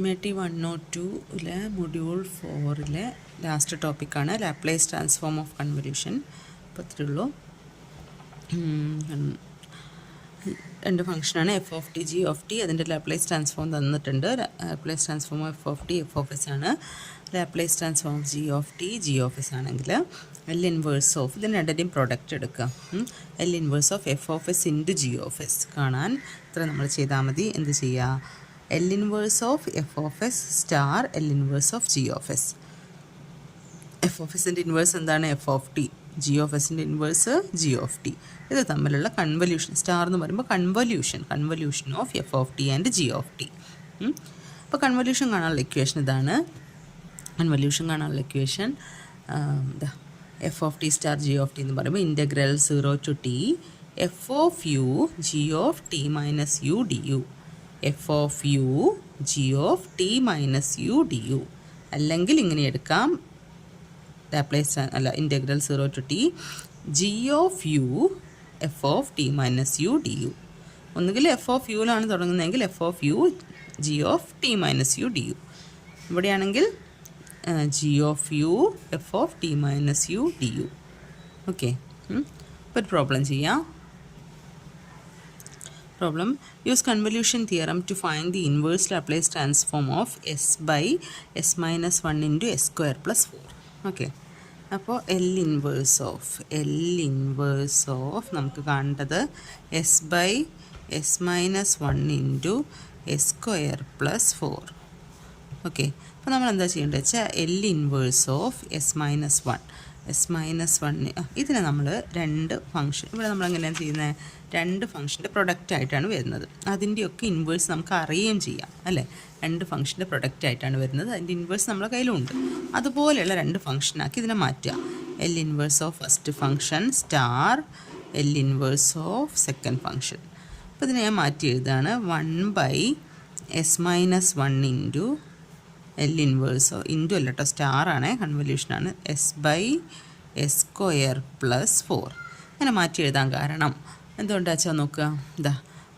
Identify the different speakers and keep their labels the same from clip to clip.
Speaker 1: MAT 102 module 4 last ടോപ്പിക്കാണ് Laplace transform of convolution. അപ്പോൾ അത്രയുള്ളൂ. രണ്ട് ഫംഗ്ഷനാണ് F of T G of T. അതിൻ്റെ ലാപ്ലേസ് ട്രാൻസ്ഫോം തന്നിട്ടുണ്ട്. Laplace transform F of T F of S ആണ്. Laplace transform of G of T G of S ആണെങ്കിൽ L inverse of ഇതിന് രണ്ടിൻ്റെയും പ്രൊഡക്റ്റ് എടുക്കുക. L inverse of F of S into G of S കാണാൻ ഇത്ര നമ്മൾ ചെയ്താൽ മതി. എന്ത് ചെയ്യുക? L inverse of F of S star L inverse of G of S. F of എസിൻ്റെ ഇൻവേഴ്സ് എന്താണ്? F of T. G of എസിൻ്റെ ഇൻവേഴ്സ് ജി ഓഫ് ടി. ഇത് തമ്മിലുള്ള കൺവല്യൂഷൻ. സ്റ്റാർ എന്ന് പറയുമ്പോൾ convolution of F of T and G of T. അപ്പോൾ convolution കാണാനുള്ള equation ഇതാണ്. കൺവല്യൂഷൻ കാണാനുള്ള equation F of T star G of T എന്ന് പറയുമ്പോൾ integral 0 to t F of U G of T minus U D U. F of U G of T minus U D U. അല്ലെങ്കിൽ ഇങ്ങനെ എടുക്കാം, Laplace integral 0 to t G of U F of T minus U D U. ഒന്നുകിൽ F of യുവിലാണ് തുടങ്ങുന്നതെങ്കിൽ F of U G of T minus U D U. ഇവിടെയാണെങ്കിൽ G of U F of T minus U D U. Okay, ഇപ്പോൾ ഒരു problem ചെയ്യാം. Problem: use convolution theorem to find the inverse Laplace transform of s by s minus 1 into s square plus 4. Okay, അപ്പോൾ L inverse of നമുക്ക് കാണേണ്ടത് S by S minus 1 into S square plus 4. Okay, അപ്പോൾ നമ്മൾ എന്താ ചെയ്യേണ്ടത് വെച്ചാൽ L inverse of S minus 1 ഇതിനെ നമ്മൾ രണ്ട് ഫംഗ്ഷൻ, ഇവിടെ നമ്മൾ എങ്ങനെയാണ് ചെയ്യുന്നത്? രണ്ട് ഫംഗ്ഷൻ്റെ പ്രൊഡക്റ്റ് ആയിട്ടാണ് വരുന്നത്. അതിൻ്റെയൊക്കെ ഇൻവേഴ്സ് നമുക്ക് അറിയുകയും ചെയ്യാം അല്ലേ? രണ്ട് ഫംഗ്ഷൻ്റെ പ്രൊഡക്റ്റ് ആയിട്ടാണ് വരുന്നത്. അതിൻ്റെ ഇൻവേഴ്സ് നമ്മുടെ കയ്യിലുണ്ട്. അതുപോലെയുള്ള രണ്ട് ഫംഗ്ഷനാക്കി ഇതിനെ മാറ്റുക. L inverse of first function star L inverse of second function. അപ്പോൾ ഇതിനെ ഞാൻ മാറ്റി എഴുതാണ് 1 by S minus 1 into L ഇൻവേഴ്സോ ഇൻറ്റു അല്ല കേട്ടോ, സ്റ്റാറാണ്, കൺവല്യൂഷനാണ്, S by S square plus 4. അങ്ങനെ മാറ്റി എഴുതാൻ കാരണം എന്തുകൊണ്ടാ വെച്ചാൽ നോക്കുക, ഇതാ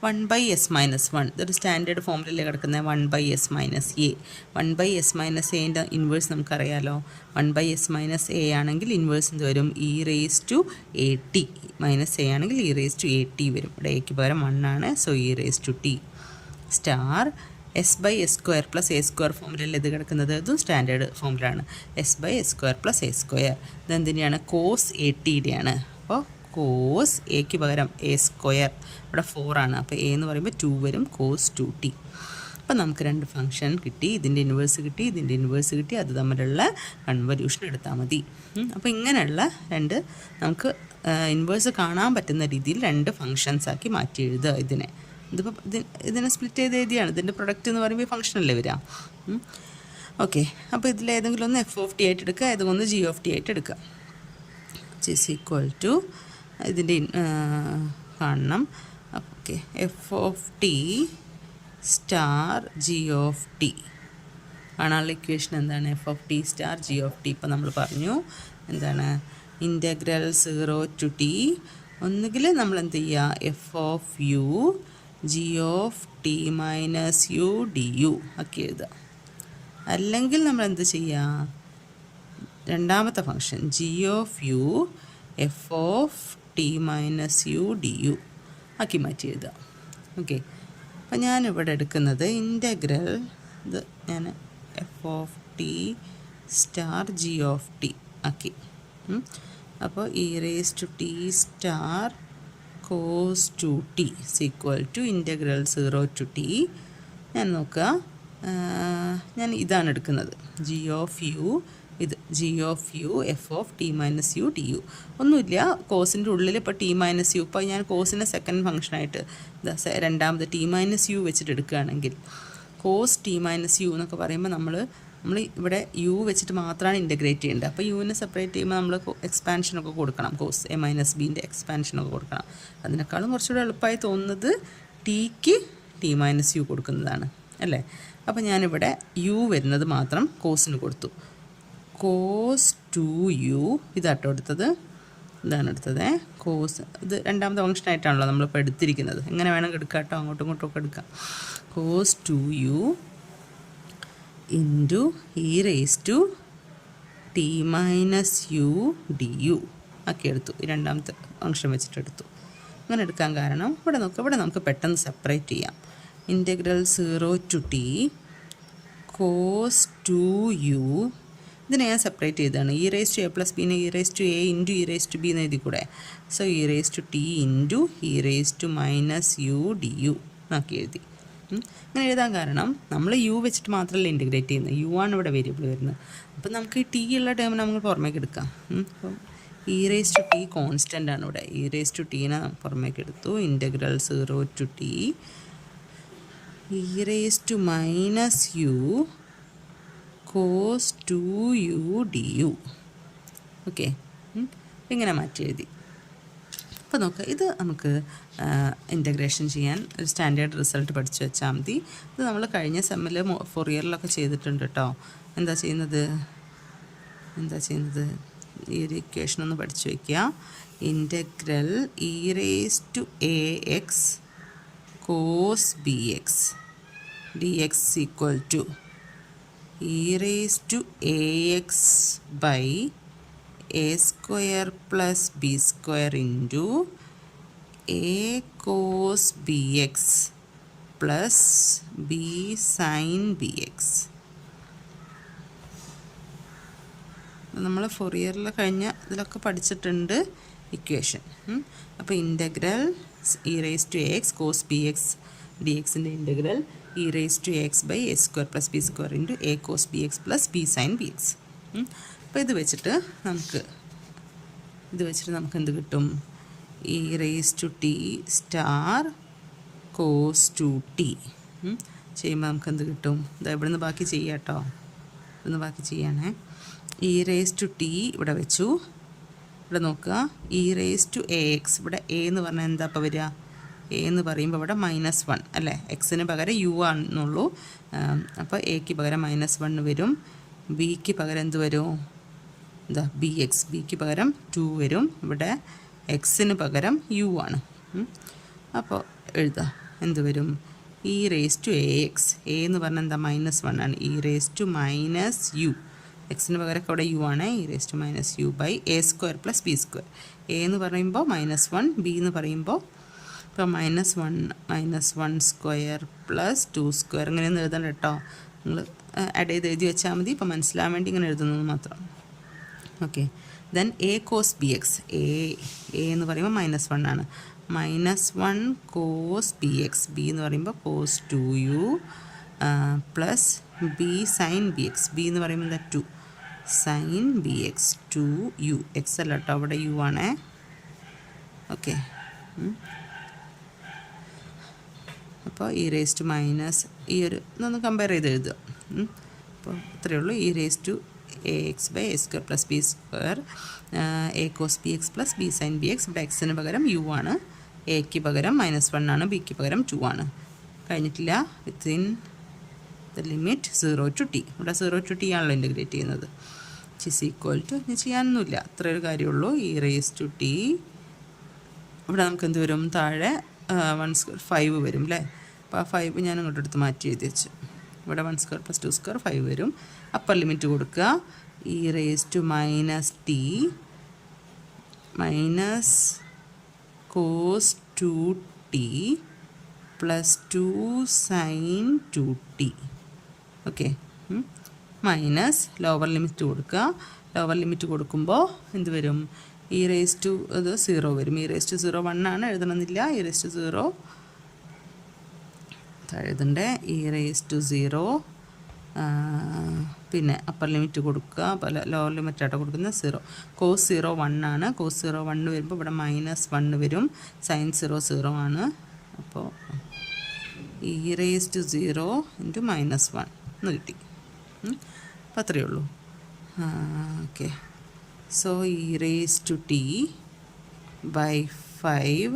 Speaker 1: 1 ബൈ എസ് മൈനസ് 1 ഇതൊരു സ്റ്റാൻഡേർഡ് ഫോമിലല്ലേ കിടക്കുന്നത്. 1 by S minus A. 1 by S minus എൻ്റെ ഇൻവേഴ്സ് നമുക്കറിയാലോ. 1 ബൈ എസ് മൈനസ് എ ആണെങ്കിൽ ഇൻവേഴ്സ് എന്ത് വരും? E raise to A T. Minus A ആണെങ്കിൽ E raise to A T വരും. ഇവിടെ എക്ക് പകരം 1 ആണ്. So E raise to T star S by S square plus A square ഫോമിലല്ലേ ഇത് കിടക്കുന്നത്. ഇതും സ്റ്റാൻഡേർഡ് ഫോമിലാണ്. S by S square plus A square. ഇതെന്തിൻ്റെയാണ്? Cos A ടിയുടെയാണ്. അപ്പോൾ കോസ് എക്ക് പകരം എ സ്ക്വയർ, ഇവിടെ 4 ആണ്. അപ്പോൾ എ എന്ന് പറയുമ്പോൾ 2 വരും, കോസ് 2t. അപ്പോൾ നമുക്ക് രണ്ട് ഫംഗ്ഷൻ കിട്ടി. ഇതിൻ്റെ ഇൻവേഴ്സ് കിട്ടി, ഇതിൻ്റെ ഇൻവേഴ്സ് കിട്ടി. അത് തമ്മിലുള്ള കൺവല്യൂഷൻ എടുത്താൽ മതി. അപ്പോൾ ഇങ്ങനെയുള്ള രണ്ട് നമുക്ക് ഇൻവേഴ്സ് കാണാൻ പറ്റുന്ന രീതിയിൽ രണ്ട് ഫംഗ്ഷൻസ് ആക്കി മാറ്റി എഴുതുക. ഇതിപ്പോൾ ഇതിനെ സ്പ്ലിറ്റ് ചെയ്ത് എഴുതിയാണ്. ഇതിൻ്റെ പ്രൊഡക്റ്റ് എന്ന് പറയുമ്പോൾ ഫംഗ്ഷനല്ലേ വരിക. ഓക്കെ, അപ്പോൾ ഇതിലേതെങ്കിലും ഒന്ന് എഫ് ഓഫ് ടി ആയിട്ട് എടുക്കുക, ഏതെങ്കിലും ജി ഓഫ് ടി ആയിട്ട് എടുക്കുക. ഇസ് ഈക്വൽ ടു ഇതിൻ്റെ കാണണം. Okay, F of T star G of T കാണാനുള്ള ഇക്വേഷൻ എന്താണ്? F of T star G of T. ഇപ്പോൾ നമ്മൾ പറഞ്ഞു എന്താണ്? ഇൻ്റഗ്രൽ 0 to t ഒന്നുകിൽ നമ്മൾ എന്ത് ചെയ്യുക? F of U G of T minus U D U ആക്കി എഴുതുക. അല്ലെങ്കിൽ നമ്മൾ എന്ത് ചെയ്യുക? രണ്ടാമത്തെ function G of U F of T minus U D U ആക്കി മാറ്റി എഴുതുക. ഓക്കെ, അപ്പം ഞാനിവിടെ എടുക്കുന്നത് ഇൻ്റഗ്രൽ ഇത് ഞാൻ F of T star G of T ആക്കി. അപ്പോൾ E raise to T star cos 2t equal to integral 0 to t. ഞാൻ നോക്കുക, ഞാൻ ഇതാണ് എടുക്കുന്നത് ജി ഓഫ് യു. ഇത് G of U F of T minus U D U. ഒന്നുമില്ല, കോസിൻ്റെ ഉള്ളിൽ ഇപ്പോൾ ടി മൈനസ് യു. ഇപ്പോൾ ഞാൻ കോസിൻ്റെ സെക്കൻഡ് ഫംഗ്ഷനായിട്ട് രണ്ടാമത് ടി മൈനസ് യു വെച്ചിട്ട് എടുക്കുകയാണെങ്കിൽ കോസ് ടി മൈനസ് യു എന്നൊക്കെ പറയുമ്പോൾ നമ്മൾ ഇവിടെ യു വെച്ചിട്ട് മാത്രമാണ് ഇൻ്റഗ്രേറ്റ് ചെയ്യേണ്ടത്. അപ്പോൾ യുവിനെ സെപ്പറേറ്റ് ചെയ്യുമ്പോൾ നമ്മൾ എക്സ്പാൻഷനൊക്കെ കൊടുക്കണം. കോസ് എ മൈനസ് ബീൻ്റെ എക്സ്പാൻഷനൊക്കെ കൊടുക്കണം. അതിനേക്കാളും കുറച്ചുകൂടെ എളുപ്പമായി തോന്നുന്നത് ടിക്ക് ടി മൈനസ് യു കൊടുക്കുന്നതാണ് അല്ലേ. അപ്പോൾ ഞാനിവിടെ യു വരുന്നത് മാത്രം കോസിന് കൊടുത്തു. കോസ് 2u ഇതാട്ടോ എടുത്തത്. ഇതാണ് എടുത്തത് കോസ്. ഇത് രണ്ടാമത്തെ ഫംഗ്ഷനായിട്ടാണല്ലോ നമ്മളിപ്പോൾ എടുത്തിരിക്കുന്നത്. എങ്ങനെ വേണമെങ്കിൽ എടുക്കാം കേട്ടോ, അങ്ങോട്ടും ഇങ്ങോട്ടും ഒക്കെ എടുക്കാം. Cos 2u into E raise to T minus U D U ആക്കി എടുത്തു. ഈ രണ്ടാമത്തെ ഫംഗ്ഷൻ വെച്ചിട്ടെടുത്തു. അങ്ങനെ എടുക്കാൻ കാരണം ഇവിടെ നമുക്ക് പെട്ടെന്ന് സെപ്പറേറ്റ് ചെയ്യാം. Integral 0 to T cos 2u ഇതിനെ ഞാൻ സെപ്പറേറ്റ് ചെയ്തതാണ്. E raise to A plus ബിനെ E raise to A into E raise to B എന്ന് എഴുതി കൂടെ. So E raise to T into E raise to minus U D U ആക്കി എഴുതി. അങ്ങനെ എഴുതാൻ കാരണം നമ്മൾ യു വെച്ചിട്ട് മാത്രമല്ല ഇൻറ്റഗ്രേറ്റ് ചെയ്യുന്നത്, യു ആണ് ഇവിടെ വേരിയബിൾ വരുന്നത്. അപ്പം നമുക്ക് ഈ ടി ഉള്ള ടേം നമ്മൾ പുറമേക്ക് എടുക്കാം. അപ്പം E raise to T constant ആണ് ഇവിടെ. ഇ റേസ് ടു ടീനെ പുറമേക്ക് എടുത്തു. Integral 0 to T E raise to minus U cos 2u du. Okay, ഇങ്ങനെ മാറ്റി എഴുതി. അപ്പോൾ നോക്കുക, ഇത് നമുക്ക് ഇൻറ്റഗ്രേഷൻ ചെയ്യാൻ ഒരു സ്റ്റാൻഡേർഡ് റിസൾട്ട് പഠിച്ചു വെച്ചാൽ മതി. ഇത് നമ്മൾ കഴിഞ്ഞ സെമ്മിൽ ഫൊറിയറിലൊക്കെ ചെയ്തിട്ടുണ്ട് കേട്ടോ. എന്താ ചെയ്യുന്നത് ഈ ഒരു ഇക്വേഷൻ ഒന്ന് പഠിച്ചു വയ്ക്കുക. Integral E raise to A X cos B X D X equal to E raise to A X by A square plus B square into A cos B X plus B sine B X. നമ്മൾ ഫൊറിയറിൽ കഴിഞ്ഞ ഇതിലൊക്കെ പഠിച്ചിട്ടുണ്ട് equation. അപ്പോൾ integral E raise to A X cos B X D എക്സിൻ്റെ integral E raise to A X by A square plus B square into A cos B X plus B sine B X. അപ്പോൾ ഇത് വെച്ചിട്ട് നമുക്ക് എന്ത് കിട്ടും? E raise to T star cos two T ചെയ്യുമ്പോൾ നമുക്ക് എന്ത് കിട്ടും? ഇത് ഇവിടെ നിന്ന് ബാക്കി ചെയ്യാം കേട്ടോ. ഇവിടുന്ന് ബാക്കി ചെയ്യണേ. ഇ റേസ് ടു ടി ഇവിടെ വെച്ചു. ഇവിടെ നോക്കുക, e raise to A x. ഇവിടെ എ എന്ന് പറഞ്ഞാൽ എന്താ ഇപ്പോൾ വരിക? എ എന്ന് പറയുമ്പോൾ ഇവിടെ -1 അല്ലേ? എക്സിന് പകരം യു ആണെന്നുള്ളൂ. അപ്പോൾ എക്ക് പകരം -1 വരും. ബിക്ക് പകരം എന്ത് വരും? B X. ബിക്ക് പകരം 2 വരും. ഇവിടെ എക്സിന് പകരം യു ആണ്. അപ്പോൾ എഴുതാം, എന്ത് വരും? E raise to A x. A എന്ന് പറഞ്ഞാൽ എന്താ? -1 ആണ്. E raise to minus u. എക്സിന് പകരമൊക്കെ അവിടെ യു ആണ്. E raise to minus u by A square plus B square. A എന്ന് പറയുമ്പോൾ -1, ബി എന്ന് പറയുമ്പോൾ ഇപ്പോൾ -1 സ്ക്വയർ പ്ലസ് 2 സ്ക്വയർ. ഇങ്ങനെയൊന്നും എഴുതണ്ട കേട്ടോ. നിങ്ങൾ ആഡ് ചെയ്ത് എഴുതി വെച്ചാൽ മതി. ഇപ്പോൾ മനസ്സിലാൻ വേണ്ടി ഇങ്ങനെ എഴുതുന്നത് മാത്രം. Okay, then a cos B x. A എന്ന് പറയുമ്പോൾ -1 ആണ്. -1 കോസ് ബി എക്സ്. ബി എന്ന് പറയുമ്പോൾ cos 2u plus B sine B x. B എന്ന് പറയുമ്പോൾ എന്താ? 2 sign B X 2u. X അല്ല കേട്ടോ, അവിടെ യു ആണേ. ഓക്കെ, അപ്പോൾ ഇ റേസ് ടു മൈനസ് ഈ ഒരു ഇതൊന്ന് കമ്പയർ ചെയ്ത് എഴുതുക. അപ്പോൾ ഇത്രയേ ഉള്ളൂ. E raise to A X by A square plus B square a cos B X plus B sine B x. ഇവിടെ എക്സിന് പകരം യു ആണ്. എക്ക് പകരം -1 ആണ്. ബിക്ക് പകരം 2 ആണ്. കഴിഞ്ഞിട്ടില്ല. Within the limit 0 to t. ഇവിടെ 0 ടു ടി ആണല്ലോ ഇൻറ്റഗ്രേറ്റ് ചെയ്യുന്നത്. ഇസ് ഈക്വൽ ടു ചെയ്യാനൊന്നുമില്ല, അത്രയൊരു കാര്യമുള്ളൂ. E raise to t. ഇവിടെ നമുക്ക് എന്ത് വരും? താഴെ 1 സ്ക്വയർ 5 വരും അല്ലേ? അപ്പോൾ ആ 5 ഞാൻ ഇങ്ങോട്ട് എടുത്ത് മാറ്റി എഴുതി വെച്ചു. ഇവിടെ 1 സ്ക്വയർ പ്ലസ് 2 സ്ക്വയർ 5 വരും. അപ്പർ ലിമിറ്റ് കൊടുക്കുക. E raise to minus t minus cos 2t plus 2 sine 2t. Okay, minus lower limit കൊടുക്കുക. ലോവർ ലിമിറ്റ് കൊടുക്കുമ്പോൾ എന്ത് വരും? ഇ റേസ് ടു അത് 0 വരും. ഇ റേസ് ടു 0 1 ആണ്, എഴുതണമെന്നില്ല. ഇ റേസ് ടു 0 എഴുതണ്ടേ. ഇ റേസ് ടു 0 പിന്നെ അപ്പർ ലിമിറ്റ് കൊടുക്കുക. ലോവർ ലിമിറ്റ് ആയിട്ട് കൊടുക്കുന്നത് 0. കോസ് 0 1 ആണ്. കോസ് 0 1 വരുമ്പോൾ ഇവിടെ -1 വരും. സൈൻ 0 0 ആണ്. അപ്പോൾ ഇ റേസ് ടു 0 ഇൻറ്റു -1 എന്ന് കിട്ടി. അപ്പോൾ അത്രയേ ഉള്ളൂ. Okay, so E raise to t by 5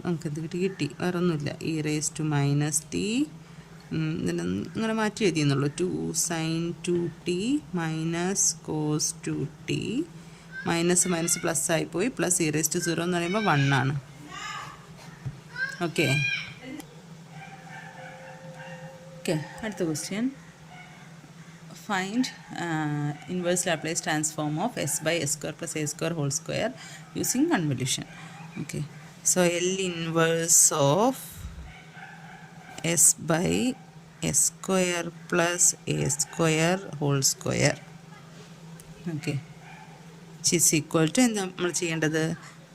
Speaker 1: നമുക്കെന്ത് കിട്ടി? വേറെ ഒന്നുമില്ല. E raise to minus t ഇതിനെ ഇങ്ങനെ മാറ്റി എഴുതിയെന്നുള്ളൂ. 2 sine 2t minus cos 2t minus minus plus ആയിപ്പോയി. പ്ലസ് ഇ റേസ് ടു 0 എന്ന് പറയുമ്പോൾ 1 ആണ്. ഓക്കെ, അടുത്ത question. find inverse Laplace transform of s by s square plus a square whole square using convolution. Okay, so L inverse of s by s square plus a square whole square, okay, which is equal to എന്താ നമ്മൾ ചെയ്യേണ്ടത്,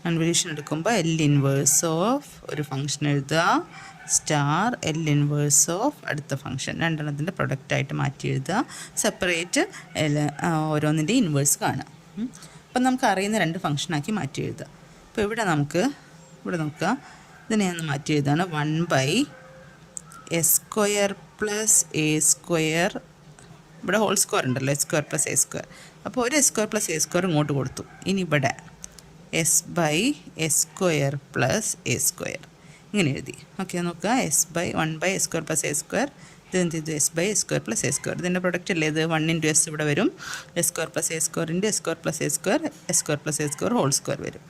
Speaker 1: convolution എടുക്കുമ്പോൾ L inverse of ഒരു function എഴുതുക star L inverse of അടുത്ത function, രണ്ടെണ്ണത്തിൻ്റെ പ്രൊഡക്റ്റായിട്ട് മാറ്റി എഴുതുക, separate ഓരോന്നിൻ്റെ inverse കാണുക. അപ്പം നമുക്ക് അറിയുന്ന രണ്ട് ഫംഗ്ഷനാക്കി മാറ്റി എഴുതുക. അപ്പോൾ ഇവിടെ നോക്കുക, ഇതിനെ ഒന്ന് മാറ്റി എഴുതുകയാണ് 1/s square plus A square, ഇവിടെ ഹോൾ സ്ക്വയർ ഉണ്ടല്ലോ, S square plus A square, അപ്പോൾ ഒരു S square plus A square ഇങ്ങോട്ട് കൊടുത്തു. ഇനി ഇവിടെ s by s square plus A square ഇങ്ങനെ എഴുതി. ഓക്കെ, നോക്കുക, 1/s square plus A square, ഇത് എന്ത് ചെയ്തു, s by s square plus A square, ഇതിൻ്റെ പ്രൊഡക്റ്റ് അല്ലേ ഇത്, 1 × s ഇവിടെ വരും, s square plus A square × s square plus A square, s square plus A square whole square വരും.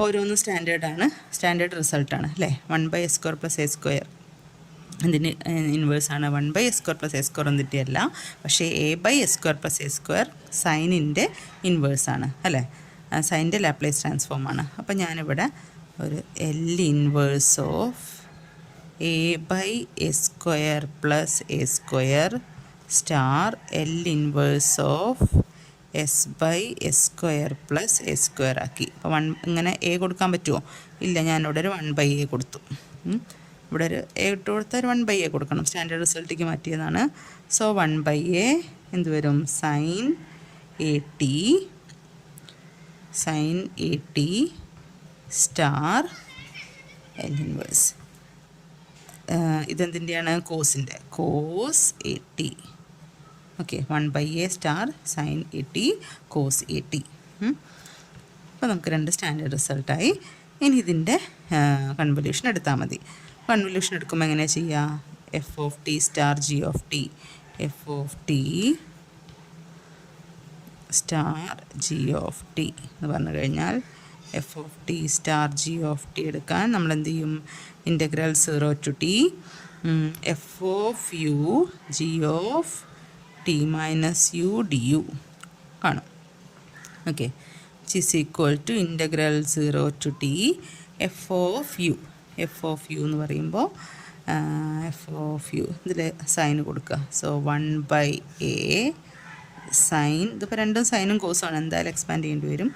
Speaker 1: ഓരോന്നും സ്റ്റാൻഡേർഡ് റിസൾട്ടാണ് അല്ലേ. 1/s square plus A square ഇതിന് ഇൻവേഴ്സാണ് 1/s square plus A square എന്നിട്ട് അല്ല, പക്ഷേ a/s square plus A square സൈനിൻ്റെ ഇൻവേഴ്സാണ് അല്ലേ, സൈനിൻ്റെ ലാപ്ലേസ് ട്രാൻസ്ഫോമാണ്. അപ്പോൾ ഞാനിവിടെ ഒരു L inverse of a/s square plus A square star L inverse of s/s square plus A square ആക്കി. അപ്പോൾ ഇങ്ങനെ എ കൊടുക്കാൻ പറ്റുമോ? ഇല്ല, ഞാനിവിടെ ഒരു 1/a കൊടുത്തു. ഇവിടെ ഒരു എ ഇട്ട് കൊടുത്താൽ ഒരു 1/a കൊടുക്കണം, സ്റ്റാൻഡേർഡ് റിസൾട്ടിലേക്ക് മാറ്റിയതാണ്. സോ 1/a എന്ത് വരും, sine A T star L inverse, ഇതെന്തിൻ്റെയാണ്, കോസിൻ്റെ, cos A T. Okay, 1/a star sine A T cos A T. അപ്പോൾ നമുക്ക് രണ്ട് സ്റ്റാൻഡേർഡ് റിസൾട്ടായി. ഇനി ഇതിൻ്റെ കൺവല്യൂഷൻ എടുത്താൽ മതി. കൺവല്യൂഷൻ എടുക്കുമ്പോൾ എങ്ങനെയാണ് ചെയ്യുക, F of T star G of T, F of T star G of T എന്ന് പറഞ്ഞു കഴിഞ്ഞാൽ F of T star G of T എടുക്കാൻ നമ്മൾ എന്ത് ചെയ്യും, integral 0 to t F of U G of T minus U D U കാണും. Okay, which is equal to integral 0 to t F of U എന്ന് പറയുമ്പോൾ F of U ഇതിൽ sine കൊടുക്കുക. So 1/a sign, ഇതിപ്പോൾ രണ്ടും സൈനും കോസുമാണ്, എന്തായാലും expand ചെയ്യേണ്ടി വരും.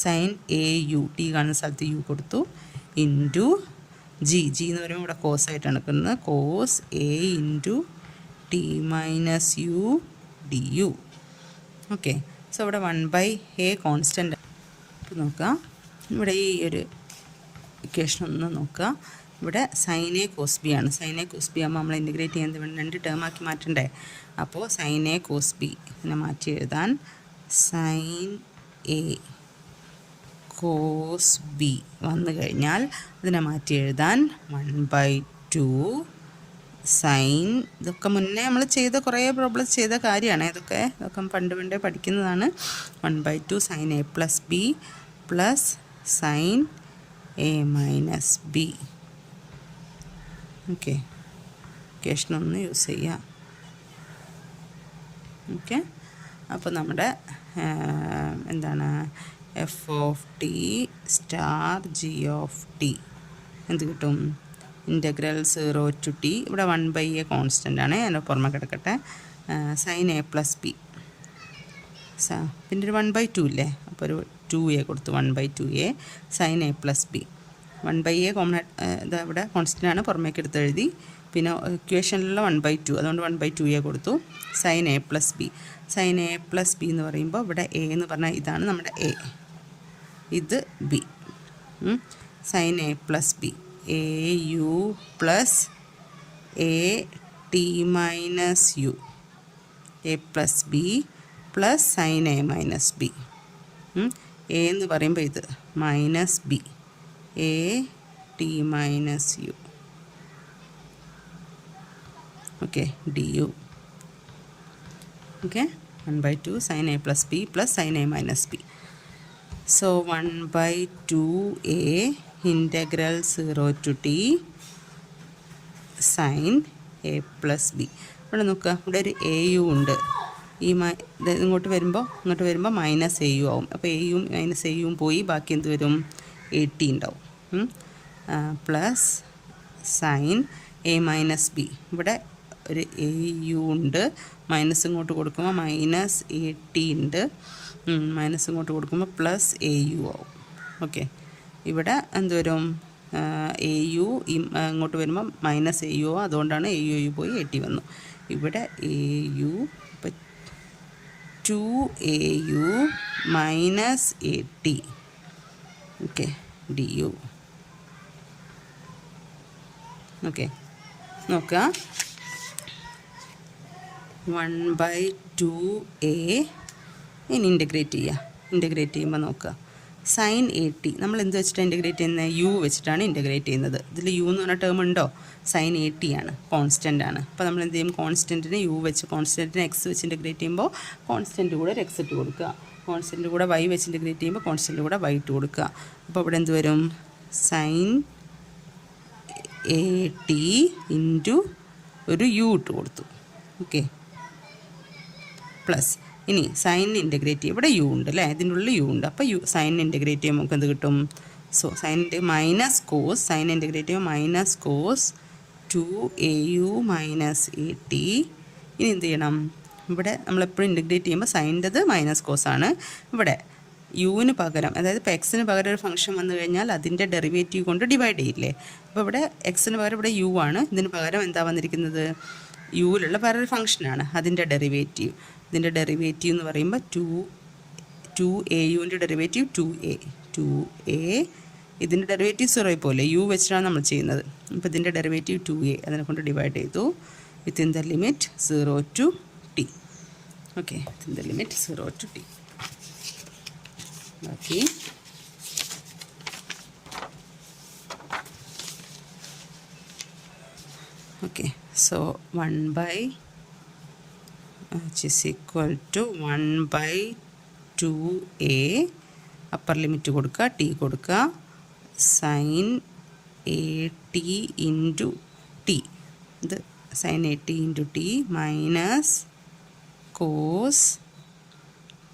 Speaker 1: സൈൻ എ യു, ടി കാണുന്ന സ്ഥലത്ത് യു കൊടുത്തു, ഇൻറ്റു ജി എന്ന് പറയുമ്പോൾ ഇവിടെ കോസായിട്ടാണ് എടുക്കുന്നത്, cos a into t minus U D U. Okay, so ഇവിടെ 1/a കോൺസ്റ്റൻ്റ്. ഇപ്പോൾ നോക്കുക, ഇവിടെ ഈ ഒരു ഇക്വേഷൻ ഒന്ന് നോക്കുക, ഇവിടെ സൈൻ എ കോസ് ബി ആണ്. സൈൻ എ കോസ് ബി ആകുമ്പോൾ നമ്മൾ ഇൻറ്റഗ്രേറ്റ് ചെയ്യുന്നത് വേണം, രണ്ട് ടേം ആക്കി മാറ്റണ്ടേ. അപ്പോൾ സൈൻ എ കോസ് ബി ഇതിനെ മാറ്റി എഴുതാൻ സൈൻ എ കോസ് ബി വന്നു കഴിഞ്ഞാൽ അതിനെ മാറ്റി എഴുതാൻ 1/2 സൈൻ, ഇതൊക്കെ മുന്നേ നമ്മൾ ചെയ്ത കുറേ പ്രോബ്ലംസ് ചെയ്ത കാര്യമാണ്, ഇതൊക്കെ പണ്ടേ പഠിക്കുന്നതാണ്. 1/2 sine A plus B plus sine A minus B. Okay, ഇക്വേഷനൊന്ന് യൂസ് ചെയ്യാം. ഓക്കെ, അപ്പോൾ നമ്മുടെ എന്താണ്, F of T star G of T എന്ത് കിട്ടും, ഇൻ്റഗ്രൽ 0 to t, ഇവിടെ 1/a കോൺസ്റ്റൻ്റ് ആണ്, അതിൻ്റെ പുറമെ കിടക്കട്ടെ, സൈൻ എ പ്ലസ് ബി, പിന്നെ ഒരു 1/2 ഇല്ലേ, അപ്പോൾ ഒരു 2a കൊടുത്തു, 1/2a sine A plus b. 1/a common ഇതാ ഇവിടെ കോൺസ്റ്റൻ്റ് ആണ്, പുറമേക്ക് എടുത്ത് എഴുതി, പിന്നെ ഇക്വേഷനിലുള്ള 1/2, അതുകൊണ്ട് 1/2a കൊടുത്തു, sine A plus B. Sine A plus b എന്ന് പറയുമ്പോൾ ഇവിടെ എ എന്ന് പറഞ്ഞാൽ ഇതാണ് നമ്മുടെ എ, ഇത് b. Sine A plus b, a u plus a T minus u, a plus B plus sine A minus b. A എന്ന് പറയുമ്പോൾ ഇത് minus b, a T minus u. Okay, d U. Okay, 1/2 sine A plus B plus sine A minus b. So 1/2a integral 0 to t sine A plus b. ഇവിടെ നോക്കുക, ഇവിടെ ഒരു A U ഉണ്ട്. ഈ ഇങ്ങോട്ട് വരുമ്പോൾ മൈനസ് എ യു ആവും. അപ്പോൾ എ യും മൈനസ് എ യും പോയി, ബാക്കി എന്ത് വരും? 80 ഉണ്ടാവും. Plus sine A minus B. ഇവിടെ ഒരു എ യു ഉണ്ട്, മൈനസ് ഇങ്ങോട്ട് കൊടുക്കുമ്പോൾ മൈനസ് 80 ഉണ്ട്, മൈനസ് ഇങ്ങോട്ട് കൊടുക്കുമ്പോൾ പ്ലസ് എ യു ആവും. ഓക്കെ, ഇവിടെ എന്ത് വരും? എ യു ഇങ്ങോട്ട് വരുമ്പോൾ മൈനസ് എ യു ആവും, അതുകൊണ്ടാണ് എ യു പോയി 80 വന്നു. ഇവിടെ a u 2au minus 80. Okay, d U. Okay, നോക്കുക, 1/2a. ഇനി ഇൻ്റഗ്രേറ്റ് ചെയ്യുക. ഇൻ്റഗ്രേറ്റ് ചെയ്യുമ്പോൾ നോക്കുക, സൈൻ 80 നമ്മൾ എന്ത് വെച്ചിട്ടാണ് ഇൻ്റഗ്രേറ്റ് ചെയ്യുന്നത്? യു വെച്ചിട്ടാണ് ഇൻ്റഗ്രേറ്റ് ചെയ്യുന്നത്. ഇതിൽ യു എന്ന് പറഞ്ഞ ടേം ഉണ്ടോ? സൈൻ 80 ആണ്, കോൺസ്റ്റൻ്റ് ആണ്. അപ്പോൾ നമ്മൾ എന്ത് ചെയ്യും? കോൺസ്റ്റൻറ്റിന് യു വെച്ച്, കോൺസ്റ്റൻറ്റിന് എക്സ് വെച്ച് ഇൻ്റഗ്രേറ്റ് ചെയ്യുമ്പോൾ കോൺസ്റ്റൻറ്റ് കൂടെ ഒരു എക്സ് ഇട്ട് കൊടുക്കുക, കോൺസ്റ്റൻറ്റ് കൂടെ വൈ വെച്ച് ഇൻ്റഗ്രേറ്റ് ചെയ്യുമ്പോൾ കോൺസ്റ്റൻറ്റ് കൂടെ വൈ ഇട്ട് കൊടുക്കുക. അപ്പോൾ ഇവിടെ എന്ത് വരും? സൈൻ 80 ഇൻറ്റു ഒരു യു ഇട്ട് കൊടുത്തു. ഓക്കെ, പ്ലസ് ഇനി സൈൻ ഇൻ്റഗ്രേറ്റ് ചെയ്യും. ഇവിടെ യു ഉണ്ട് അല്ലേ, ഇതിൻ്റെ ഉള്ളിൽ യു ഉണ്ട്. അപ്പോൾ സൈൻ ഇൻ്റഗ്രേറ്റ് ചെയ്യുമ്പോൾ നമുക്ക് എന്ത് കിട്ടും? സോ സൈനിൻ്റെ മൈനസ് കോസ്, സൈൻ ഇൻ്റഗ്രേറ്റ് ചെയ്യുമ്പോൾ മൈനസ് കോസ് 2au മൈനസ് 80. ഇനി എന്ത് ചെയ്യണം? ഇവിടെ നമ്മളെപ്പോഴും ഇൻ്റഗ്രേറ്റ് ചെയ്യുമ്പോൾ സൈൻ്റെത് മൈനസ് കോസാണ്. ഇവിടെ യുവിന് പകരം, അതായത് ഇപ്പോൾ എക്സിന് പകരം ഒരു ഫംഗ്ഷൻ വന്നു കഴിഞ്ഞാൽ അതിൻ്റെ ഡെറിവേറ്റീവ് കൊണ്ട് ഡിവൈഡ് ചെയ്യില്ലേ? അപ്പോൾ ഇവിടെ എക്സിന് പകരം ഇവിടെ യു ആണ്, ഇതിന് പകരം എന്താ വന്നിരിക്കുന്നത്? യുവിലുള്ള വേറൊരു ഫംഗ്ഷനാണ്, അതിൻ്റെ ഡെറിവേറ്റീവ്. ഇതിൻ്റെ ഡെറിവേറ്റീവ് എന്ന് പറയുമ്പോൾ 2au ഡെറിവേറ്റീവ് 2a. ഇതിൻ്റെ ഡെറിവേറ്റീവ് 0 പോലെ യു വെച്ചിട്ടാണ് നമ്മൾ ചെയ്യുന്നത്. അപ്പോൾ ഇതിൻ്റെ ഡെറിവേറ്റീവ് 2a, അതിനെ കൊണ്ട് ഡിവൈഡ് ചെയ്തു within the limit 0 to t. Okay, within the limit 0 to t. ബാക്കി okay, so 1 is equal to 1/2a. Upper limit കൊടുക്കുക, ടി കൊടുക്കുക, സൈൻ 80 ഇൻറ്റു ടി. ഇത് sine 80 into t minus cos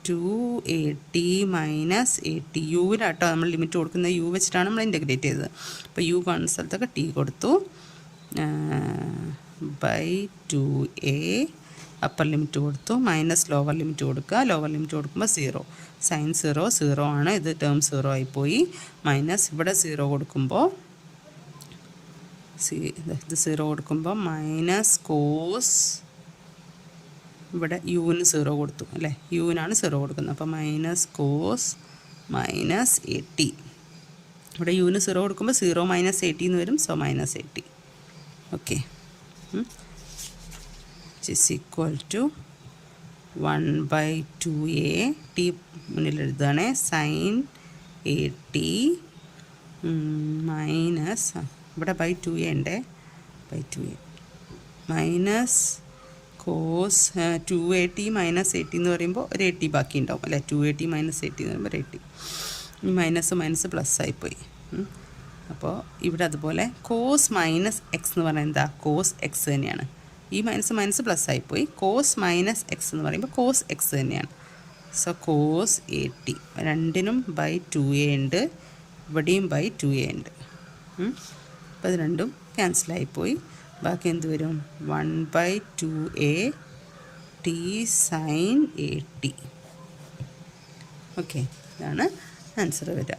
Speaker 1: 280 minus 80. യുവിനാട്ടോ നമ്മൾ limit കൊടുക്കുന്നത്, U വെച്ചിട്ടാണ് നമ്മൾ integrate ചെയ്തത്. അപ്പോൾ യു കാണുന്ന സ്ഥലത്തൊക്കെ ടി കൊടുത്തു, /2a. അപ്പർ ലിമിറ്റ് കൊടുത്തു, മൈനസ് ലോവർ ലിമിറ്റ് കൊടുക്കുക, ലോവർ ലിമിറ്റ് കൊടുക്കുമ്പോൾ 0. സൈൻ 0 ആണ്, ഇത് ടേം 0 ആയിപ്പോയി. മൈനസ് ഇവിടെ 0 കൊടുക്കുമ്പോൾ ഇത് 0 കൊടുക്കുമ്പോൾ മൈനസ് കോസ്, ഇവിടെ യുവിന് 0 കൊടുത്തു അല്ലേ, യുവിനാണ് 0 കൊടുക്കുന്നത്. അപ്പോൾ മൈനസ് കോസ് മൈനസ് 80. ഇവിടെ യുവിന് 0 കൊടുക്കുമ്പോൾ 0 മൈനസ് 80 എന്ന് വരും. So minus 80. Okay, is equal to 1/2a. T മുന്നിൽ എഴുതുകയാണെ, സൈൻ 80 മൈനസ്, ഇവിടെ /2a ഉണ്ട്, /2a മൈനസ് കോസ് 280 മൈനസ് 80 എന്ന് പറയുമ്പോൾ ഒരു 80 ബാക്കി ഉണ്ടാവും അല്ലേ. 280 മൈനസ് 80 എന്ന് പറയുമ്പോൾ 80. മൈനസ് പ്ലസ് ആയിപ്പോയി. അപ്പോൾ ഇവിടെ അതുപോലെ കോസ് മൈനസ് എക്സ് എന്ന് പറഞ്ഞാൽ എന്താ? കോസ് എക്സ് തന്നെയാണ്. ഈ മൈനസ് പ്ലസ് ആയിപ്പോയി. കോസ് മൈനസ് എക്സ് എന്ന് പറയുമ്പോൾ കോസ് എക്സ് തന്നെയാണ്. സോ കോസ് 80 രണ്ടിനും /2a ഉണ്ട്, ഇവിടെയും /2a ഉണ്ട്. അപ്പോൾ ഇത് രണ്ടും ക്യാൻസലായിപ്പോയി. ബാക്കി എന്ത് വരും? 1/2a t sine 80. ഓക്കെ, ഇതാണ് ആൻസർ വരിക.